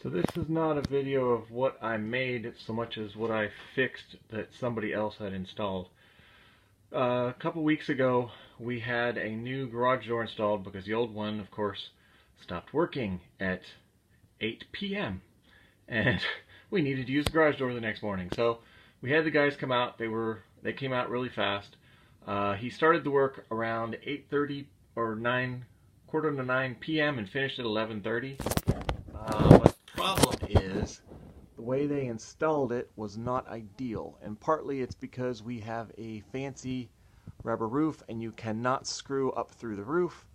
So this is not a video of what I made so much as what I fixed that somebody else had installed. A couple weeks ago we had a new garage door installed because the old one, of course, stopped working at 8 p.m. and we needed to use the garage door the next morning. So we had the guys come out. They came out really fast. He started the work around 8:30 or quarter to 9 p.m. and finished at 11:30. But the problem is the way they installed it was not ideal, and partly it's because we have a fancy rubber roof and you cannot screw up through the roof,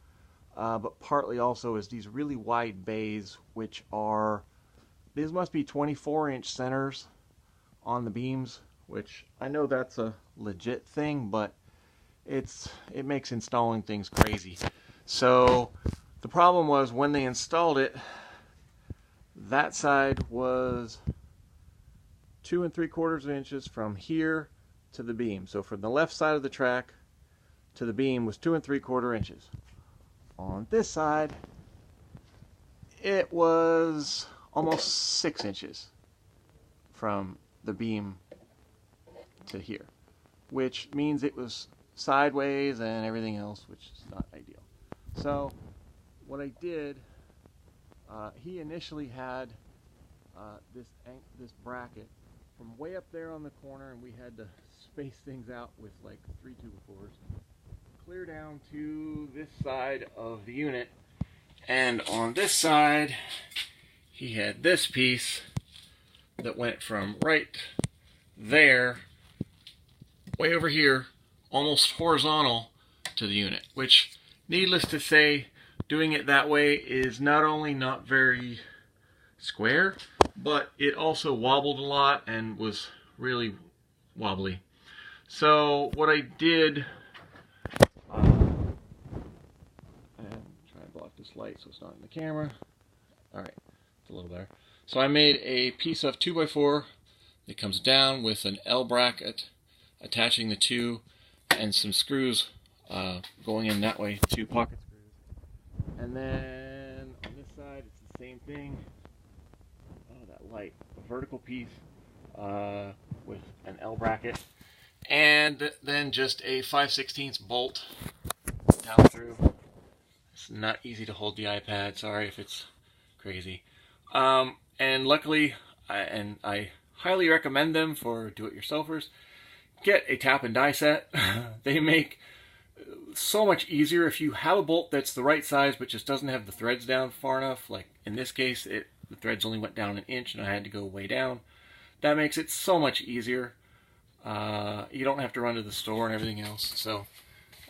but partly also is these really wide bays, which are, these must be 24-inch centers on the beams, which I know that's a legit thing, but it makes installing things crazy. So the problem was when they installed it, that side was 2 3/4 inches from here to the beam. So from the left side of the track to the beam was 2 3/4 inches. On this side, it was almost 6 inches from the beam to here, which means it was sideways and everything else, which is not ideal. So what I did, he initially had this bracket from way up there on the corner, and we had to space things out with like 3 2x4s, clear down to this side of the unit. And on this side, he had this piece that went from right there, way over here, almost horizontal to the unit, which, needless to say, doing it that way is not only not very square, but it also wobbled a lot and was really wobbly. So what I did, and try and block this light so it's not in the camera. Alright, it's a little better. So I made a piece of 2x4 that comes down with an L bracket attaching the two and some screws going in that way, 2 pocket screws. And then on this side it's the same thing. Oh, that light. A vertical piece with an L bracket. And then just a 5/16 bolt down through. It's not easy to hold the iPad. Sorry if it's crazy. And luckily, I highly recommend them for do-it-yourselfers. Get a tap and die set. They make so much easier if you have a bolt that's the right size but just doesn't have the threads down far enough. Like in this case, the threads only went down 1 inch and I had to go way down. That makes it so much easier. You don't have to run to the store and everything else. So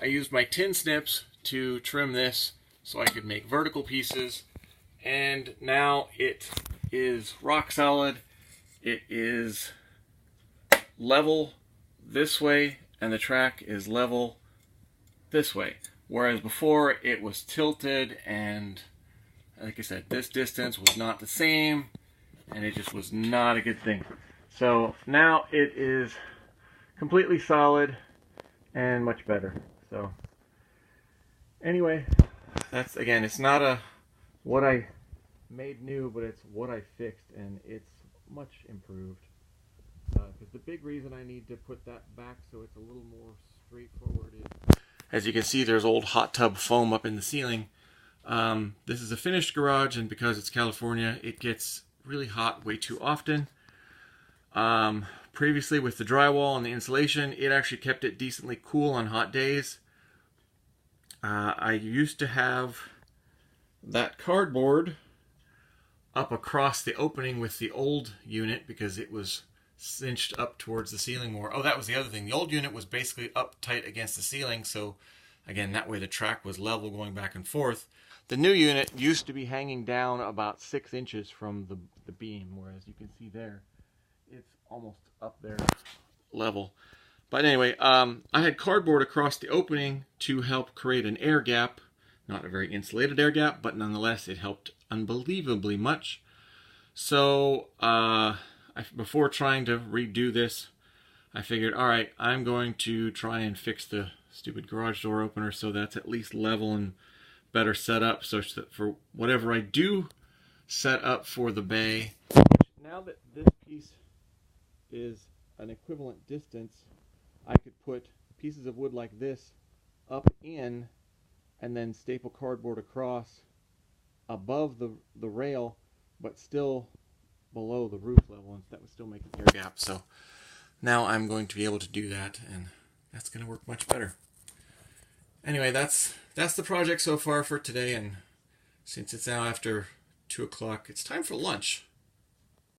I used my tin snips to trim this so I could make vertical pieces, and now it is rock solid. It is level this way and the track is level this way, whereas before it was tilted, and like I said, this distance was not the same and it just was not a good thing. So now it is completely solid and much better. So anyway, that's, again, it's not what I made new, but it's what I fixed, and it's much improved. Because the big reason I need to put that back so it's a little more straightforward is, as you can see, there's old hot tub foam up in the ceiling. This is a finished garage, and because it's California, it gets really hot way too often. Previously, with the drywall and the insulation, it actually kept it decently cool on hot days. I used to have that cardboard up across the opening with the old unit because it was cinched up towards the ceiling more. Oh, that was the other thing. The old unit was basically up tight against the ceiling, so again, that way the track was level going back and forth. The new unit used to be hanging down about 6 inches from the beam, whereas you can see there, it's almost up there level. But anyway, I had cardboard across the opening to help create an air gap. Not a very insulated air gap, but nonetheless it helped unbelievably much. So before trying to redo this, I figured, alright, I'm going to try and fix the stupid garage door opener so that's at least level and better set up, such that for whatever I do set up for the bay. Now that this piece is an equivalent distance, I could put pieces of wood like this up in and then staple cardboard across above the rail, but still below the roof level, and that would still make an air gap. So now I'm going to be able to do that, and that's going to work much better. Anyway, that's the project so far for today, and since it's now after 2 o'clock, it's time for lunch.